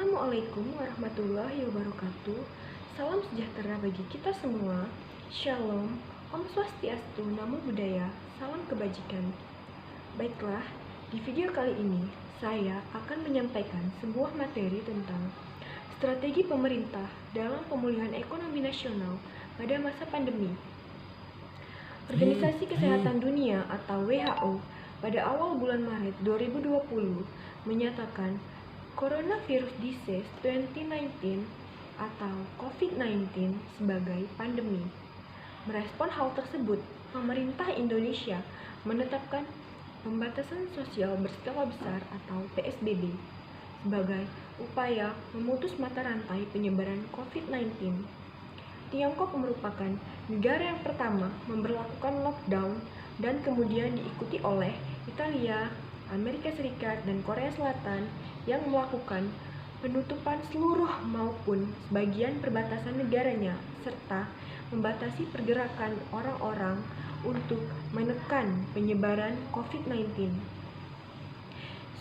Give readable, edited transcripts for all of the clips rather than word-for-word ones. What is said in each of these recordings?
Assalamualaikum warahmatullahi wabarakatuh. Salam sejahtera bagi kita semua. Shalom, Om Swastiastu, Namo Buddhaya, salam kebajikan. Baiklah, di video kali ini saya akan menyampaikan sebuah materi tentang strategi pemerintah dalam pemulihan ekonomi nasional pada masa pandemi. Organisasi Kesehatan Dunia atau WHO pada awal bulan Maret 2020 menyatakan Coronavirus Disease 2019 atau COVID-19 sebagai pandemi. Merespon hal tersebut, pemerintah Indonesia menetapkan pembatasan sosial berskala besar atau PSBB sebagai upaya memutus mata rantai penyebaran COVID-19. Tiongkok merupakan negara yang pertama memberlakukan lockdown dan kemudian diikuti oleh Italia, Amerika Serikat, dan Korea Selatan yang melakukan penutupan seluruh maupun sebagian perbatasan negaranya serta membatasi pergerakan orang-orang untuk menekan penyebaran COVID-19.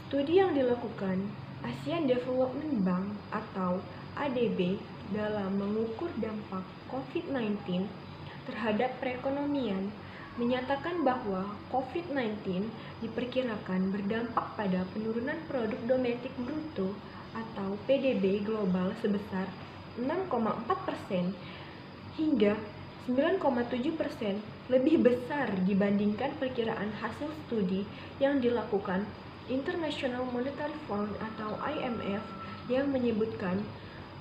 Studi yang dilakukan Asian Development Bank atau ADB dalam mengukur dampak COVID-19 terhadap perekonomian menyatakan bahwa COVID-19 diperkirakan berdampak pada penurunan produk domestik bruto atau PDB global sebesar 6,4% hingga 9,7% lebih besar dibandingkan perkiraan hasil studi yang dilakukan International Monetary Fund atau IMF yang menyebutkan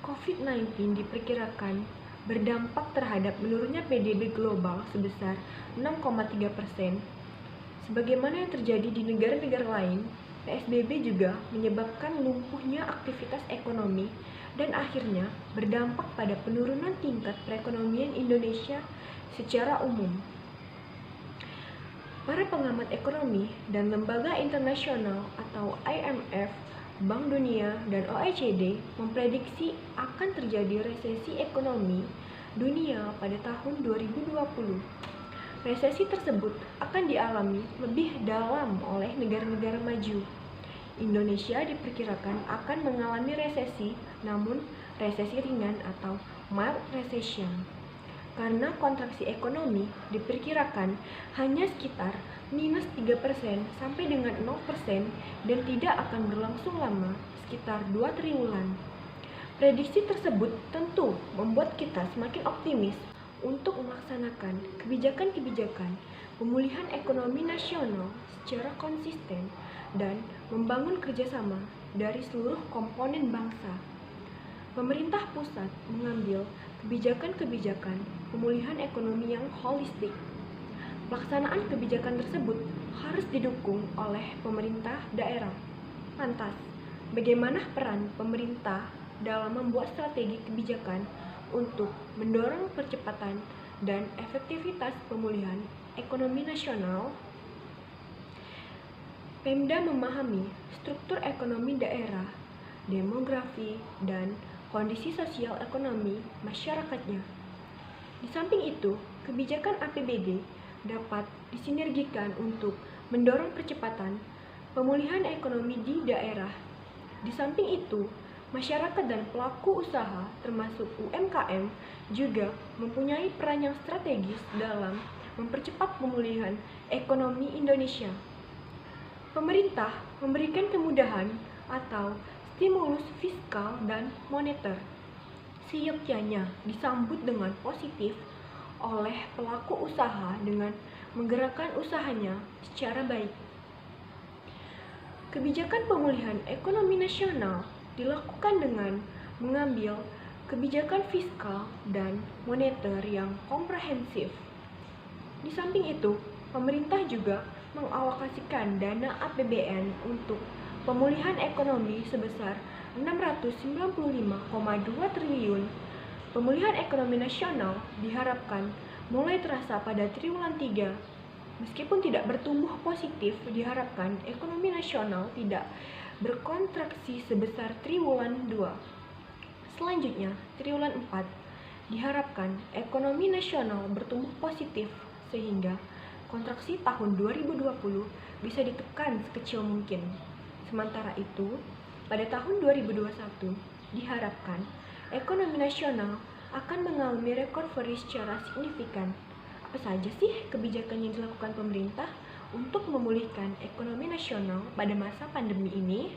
COVID-19 diperkirakan berdampak terhadap menurunnya PDB global sebesar 6,3%. Sebagaimana yang terjadi di negara-negara lain, PSBB juga menyebabkan lumpuhnya aktivitas ekonomi dan akhirnya berdampak pada penurunan tingkat perekonomian Indonesia secara umum. Para pengamat ekonomi dan lembaga internasional atau IMF, Bank Dunia, dan OECD memprediksi akan terjadi resesi ekonomi dunia pada tahun 2020. Resesi tersebut akan dialami lebih dalam oleh negara-negara maju. Indonesia diperkirakan akan mengalami resesi, namun resesi ringan atau mild recession. Karena kontraksi ekonomi diperkirakan hanya sekitar minus 3% sampai dengan 0% dan tidak akan berlangsung lama, sekitar 2 triwulan. Prediksi tersebut tentu membuat kita semakin optimis untuk melaksanakan kebijakan-kebijakan pemulihan ekonomi nasional secara konsisten dan membangun kerjasama dari seluruh komponen bangsa. Pemerintah pusat mengambil kebijakan-kebijakan pemulihan ekonomi yang holistik. Pelaksanaan kebijakan tersebut harus didukung oleh pemerintah daerah. Lantas, bagaimana peran pemerintah dalam membuat strategi kebijakan untuk mendorong percepatan dan efektivitas pemulihan ekonomi nasional? Pemda memahami struktur ekonomi daerah, demografi, dan kondisi sosial ekonomi masyarakatnya. Di samping itu, kebijakan APBD dapat disinergikan untuk mendorong percepatan pemulihan ekonomi di daerah. Di samping itu, masyarakat dan pelaku usaha termasuk UMKM juga mempunyai peran yang strategis dalam mempercepat pemulihan ekonomi Indonesia. Pemerintah memberikan kemudahan atau stimulus fiskal dan moneter. Seyogyanya disambut dengan positif oleh pelaku usaha dengan menggerakkan usahanya secara baik. Kebijakan pemulihan ekonomi nasional dilakukan dengan mengambil kebijakan fiskal dan moneter yang komprehensif. Di samping itu, pemerintah juga mengalokasikan dana APBN untuk pemulihan ekonomi sebesar 695,2 triliun. Pemulihan ekonomi nasional diharapkan mulai terasa pada triwulan 3. Meskipun tidak bertumbuh positif, diharapkan ekonomi nasional tidak berkontraksi sebesar triwulan 2. Selanjutnya, triwulan 4 diharapkan ekonomi nasional bertumbuh positif sehingga kontraksi tahun 2020 bisa ditekan sekecil mungkin. Sementara itu, pada tahun 2021 diharapkan ekonomi nasional akan mengalami recovery secara signifikan. Apa saja sih kebijakan yang dilakukan pemerintah untuk memulihkan ekonomi nasional pada masa pandemi ini?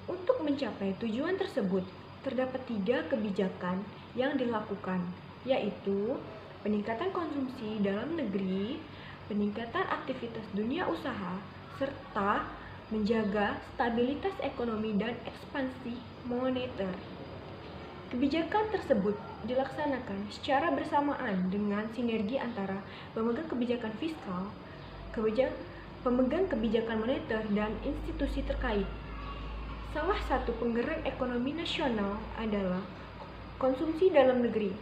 Untuk mencapai tujuan tersebut, terdapat 3 kebijakan yang dilakukan, yaitu peningkatan konsumsi dalam negeri, peningkatan aktivitas dunia usaha, serta menjaga stabilitas ekonomi dan ekspansi moneter. Kebijakan tersebut dilaksanakan secara bersamaan dengan sinergi antara pemegang kebijakan fiskal, pemegang kebijakan moneter, dan institusi terkait. Salah satu penggerak ekonomi nasional adalah konsumsi dalam negeri.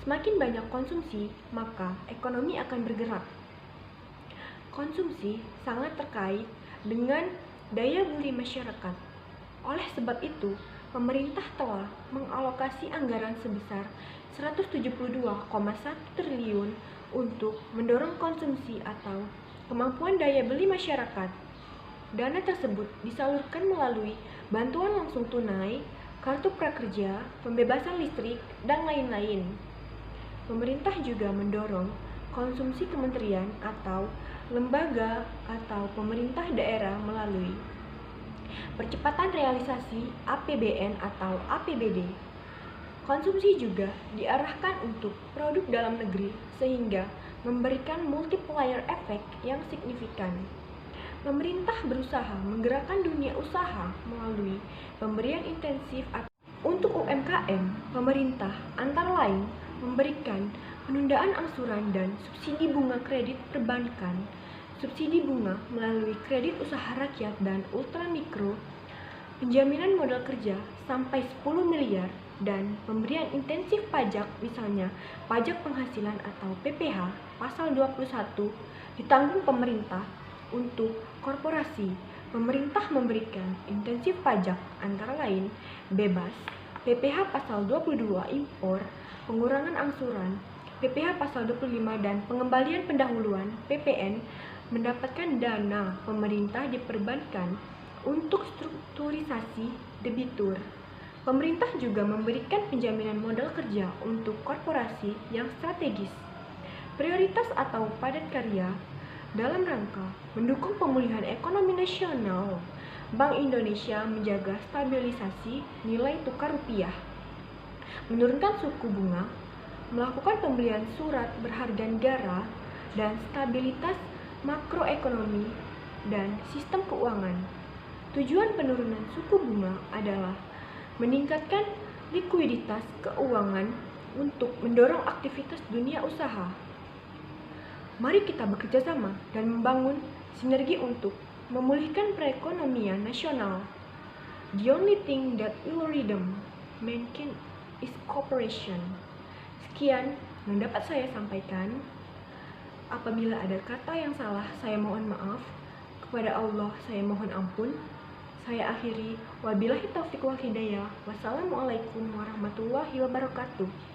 Semakin banyak konsumsi, maka ekonomi akan bergerak. Konsumsi sangat terkait dengan daya beli masyarakat. Oleh sebab itu, pemerintah telah mengalokasi anggaran sebesar 172,1 triliun untuk mendorong konsumsi atau kemampuan daya beli masyarakat. Dana tersebut disalurkan melalui bantuan langsung tunai, kartu prakerja, pembebasan listrik, dan lain-lain. Pemerintah juga mendorong konsumsi kementerian atau lembaga atau pemerintah daerah melalui percepatan realisasi APBN atau APBD. Konsumsi juga diarahkan untuk produk dalam negeri sehingga memberikan multiplier effect yang signifikan. Pemerintah berusaha menggerakkan dunia usaha melalui pemberian intensif untuk UMKM. Pemerintah antara lain memberikan penundaan angsuran dan subsidi bunga kredit perbankan, subsidi bunga melalui kredit usaha rakyat dan ultramikro, penjaminan modal kerja sampai 10 miliar, dan pemberian intensif pajak misalnya pajak penghasilan atau PPH pasal 21 ditanggung pemerintah. Untuk korporasi, pemerintah memberikan intensif pajak antara lain bebas PPH pasal 22 impor, pengurangan angsuran PPH pasal 25, dan pengembalian pendahuluan PPN. Mendapatkan dana pemerintah diperbankan untuk strukturisasi debitur. Pemerintah juga memberikan penjaminan modal kerja untuk korporasi yang strategis, prioritas atau padat karya. Dalam rangka mendukung pemulihan ekonomi nasional, Bank Indonesia menjaga stabilisasi nilai tukar rupiah, menurunkan suku bunga, melakukan pembelian surat berharga negara, dan stabilitas makroekonomi dan sistem keuangan. Tujuan penurunan suku bunga adalah meningkatkan likuiditas keuangan untuk mendorong aktivitas dunia usaha. Mari kita bekerja sama dan membangun sinergi untuk memulihkan perekonomian nasional. The only thing that will redeem mankind is cooperation. Sekian yang dapat saya sampaikan. Apabila ada kata yang salah, saya mohon maaf. Kepada Allah, saya mohon ampun. Saya akhiri. Wabillahi taufiq wal hidayah. Wassalamualaikum warahmatullahi wabarakatuh.